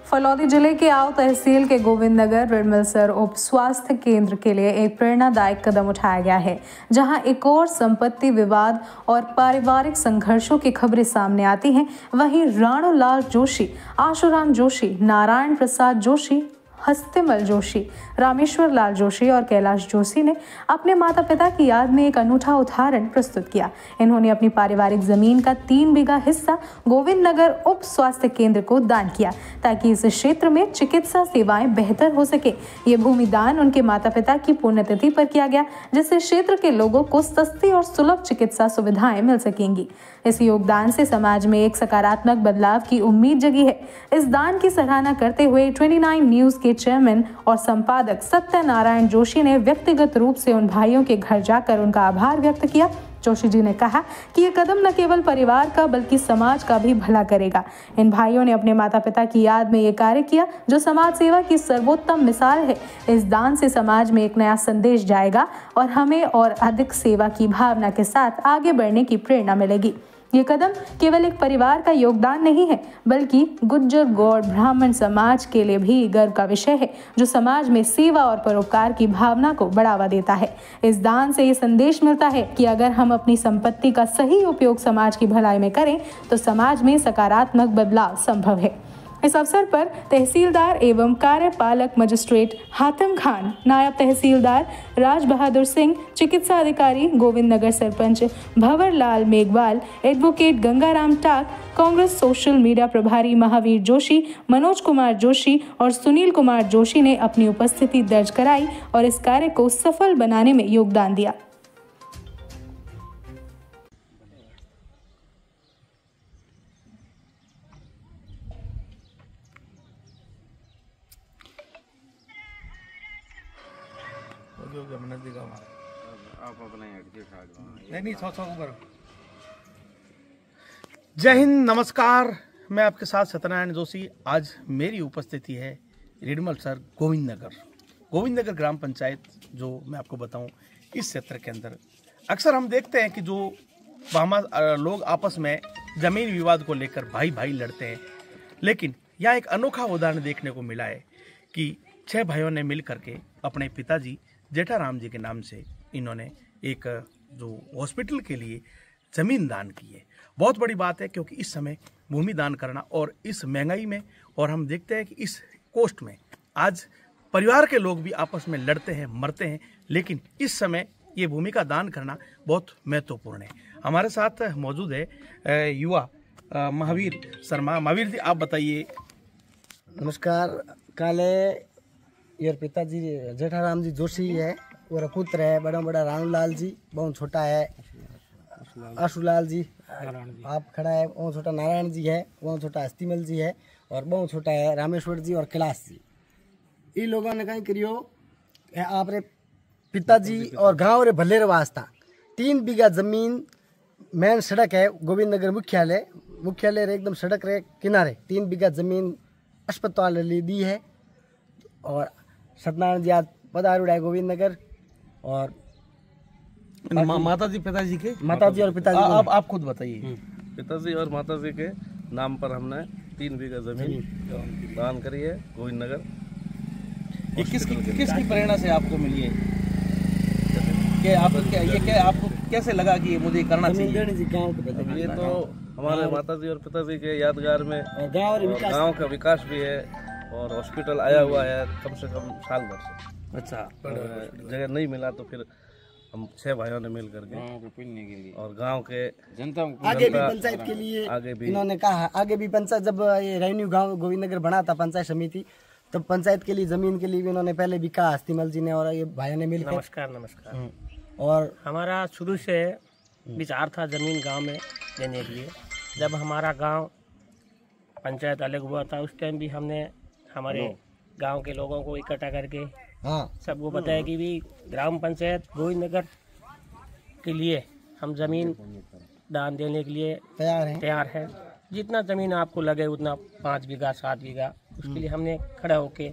फलौदी जिले के आव तहसील के गोविंद नगर रिडमलसर उप स्वास्थ्य केंद्र के लिए एक प्रेरणादायक कदम उठाया गया है, जहां एक और संपत्ति विवाद और पारिवारिक संघर्षों की खबरें सामने आती हैं। वहीं राणूलाल जोशी, आशुराम जोशी, नारायण प्रसाद जोशी, हस्तिमल जोशी, रामेश्वर लाल जोशी और कैलाश जोशी ने अपने माता पिता की याद में एक अनूठा उदाहरण प्रस्तुत किया। इन्होंने अपनी पारिवारिक जमीन का 3 बीघा हिस्सा गोविंद नगर उप स्वास्थ्य केंद्र को दान किया, ताकि इस क्षेत्र में चिकित्सा सेवाएं बेहतर हो सके। ये भूमि दान उनके माता पिता की पुण्यतिथि पर किया गया, जिससे क्षेत्र के लोगों को सस्ती और सुलभ चिकित्सा सुविधाएं मिल सकेंगी। इस योगदान से समाज में एक सकारात्मक बदलाव की उम्मीद जगी है। इस दान की सराहना करते हुए 29 न्यूज के चेयरमैन और संपादक सत्यनारायण जोशी ने व्यक्तिगत रूप से उन भाइयों के घर जाकर उनका आभार व्यक्त किया। जोशी जी ने कहा कि ये कदम न केवल परिवार का बल्कि समाज का भी भला करेगा। इन भाइयों ने अपने माता पिता की याद में ये कार्य किया, जो समाज सेवा की सर्वोत्तम मिसाल है। इस दान से समाज में एक नया संदेश जाएगा और हमें और अधिक सेवा की भावना के साथ आगे बढ़ने की प्रेरणा मिलेगी। ये कदम केवल एक परिवार का योगदान नहीं है, बल्कि गुज्जर गौड़ ब्राह्मण समाज के लिए भी गर्व का विषय है, जो समाज में सेवा और परोपकार की भावना को बढ़ावा देता है। इस दान से ये संदेश मिलता है कि अगर हम अपनी संपत्ति का सही उपयोग समाज की भलाई में करें, तो समाज में सकारात्मक बदलाव संभव है। इस अवसर पर तहसीलदार एवं कार्यपालक मजिस्ट्रेट हातिम खान, नायब तहसीलदार राज बहादुर सिंह, चिकित्सा अधिकारी गोविंद नगर सरपंच भंवर लाल मेघवाल, एडवोकेट गंगाराम टाक, कांग्रेस सोशल मीडिया प्रभारी महावीर जोशी, मनोज कुमार जोशी और सुनील कुमार जोशी ने अपनी उपस्थिति दर्ज कराई और इस कार्य को सफल बनाने में योगदान दिया। जय हिंद, नमस्कार। मैं आपके साथ सत्यनारायण जोशी। आज मेरी उपस्थिति है रिडमलसर गोविंद नगर ग्राम पंचायत, जो मैं आपको बताऊं, इस क्षेत्र के अंदर अक्सर हम देखते हैं कि जो लोग आपस में जमीन विवाद को लेकर भाई भाई लड़ते हैं, लेकिन यहाँ एक अनोखा उदाहरण देखने को मिला है कि 6 भाइयों ने मिल करके अपने पिताजी जेठाराम जी के नाम से इन्होंने एक जो हॉस्पिटल के लिए ज़मीन दान की है। बहुत बड़ी बात है, क्योंकि इस समय भूमि दान करना और इस महंगाई में, और हम देखते हैं कि इस कोस्ट में आज परिवार के लोग भी आपस में लड़ते हैं, मरते हैं, लेकिन इस समय ये भूमि का दान करना बहुत महत्वपूर्ण है। हमारे साथ मौजूद है युवा महावीर शर्मा। महावीर जी, आप बताइए। नमस्कार। काले यार पिताजी जेठाराम जी जोशी है और पुत्र है बड़ा राणूलाल जी, बहुत छोटा है आशुलाल जी, आप खड़ा है, बहुत छोटा नारायण जी है, बहुत छोटा हस्तिमल जी है और बहुत छोटा है रामेश्वर जी और कैलाश जी। इन लोगों ने कहीं करियो आपरे पिताजी और गांव रे भले वास्ता 3 बीघा जमीन, मेन सड़क है गोविंद नगर मुख्यालय रे एकदम सड़क रे किनारे 3 बीघा जमीन अस्पताल ले दी है। और सत्यनारायण जी आज पधारुड़ा है गोविंद नगर। और माताजी पिताजी के माताजी और पिताजी आप खुद बताइए। पिताजी और माताजी के नाम पर हमने 3 बीघा जमीन दान करी है गोविंद नगर। ये किसकी प्रेरणा से आपको मिली है? आपको कैसे लगा कि ये मुझे करना चाहिए? ये तो हमारे माताजी और पिताजी के यादगार में गांव का विकास भी है और हॉस्पिटल आया हुआ है कम से कम साल भर से। अच्छा, जगह नहीं मिला तो फिर हम 6 भाइयों ने मिल करके और गांव के जनता आगे भी पंचायत के लिए आगे भी इन्होंने कहा, आगे भी पंचायत जब ये रेवेन्यू गांव गोविंद नगर बना था पंचायत समिति, तब पंचायत के लिए जमीन के लिए भी इन्होंने पहले भी कहा, हस्तिमल जी ने और ये भाइयों ने मिलकर। नमस्कार। और हमारा शुरू से विचार था जमीन गांव में देने के लिए। जब हमारा गांव पंचायत अलग हुआ था, उस टाइम भी हमने हमारे गांव के लोगों को इकट्ठा करके सबको बताया कि भी ग्राम पंचायत गोविंद नगर के लिए हम जमीन दान देने के लिए तैयार हैं। जितना जमीन आपको लगे उतना 5 बीघा 7 बीघा, उसके लिए हमने खड़ा होके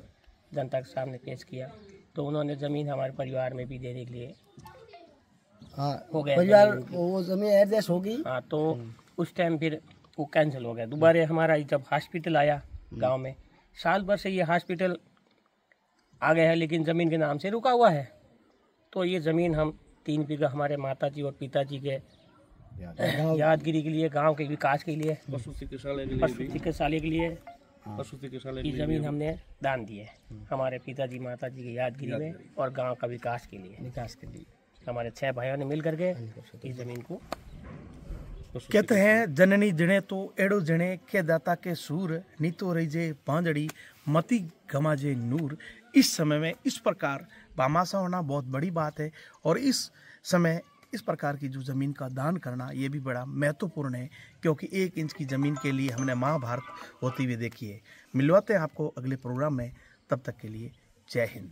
जनता के सामने पेश किया। तो उन्होंने जमीन हमारे परिवार में भी देने के लिए हो गया, परिवार वो जमीन एडजस्ट होगी। हाँ, तो उस टाइम फिर वो कैंसिल हो गया। दोबारा हमारा जब हॉस्पिटल आया गांव में, साल भर से ये हॉस्पिटल आ गया है, लेकिन ज़मीन के नाम से रुका हुआ है। तो ये ज़मीन हम 3 बीघा हमारे माताजी और पिताजी के यादगिरी के लिए, गांव के विकास के लिए, पशु चिकित्सालय के लिए ये ज़मीन हमने दान दी है हमारे पिताजी माताजी की यादगिरी में और गांव का विकास के लिए हमारे 6 भाइयों ने मिल करके इस ज़मीन को। कहते हैं जननी जने तो एड़ो जने के दाता के सूर नीतो रहीजे पांजड़ी मती गमाजे नूर। इस समय में इस प्रकार बामासा होना बहुत बड़ी बात है और इस समय इस प्रकार की जो ज़मीन का दान करना ये भी बड़ा महत्वपूर्ण है, क्योंकि 1 इंच की ज़मीन के लिए हमने महाभारत होती हुई देखी है। मिलवाते हैं आपको अगले प्रोग्राम में, तब तक के लिए जय हिंद।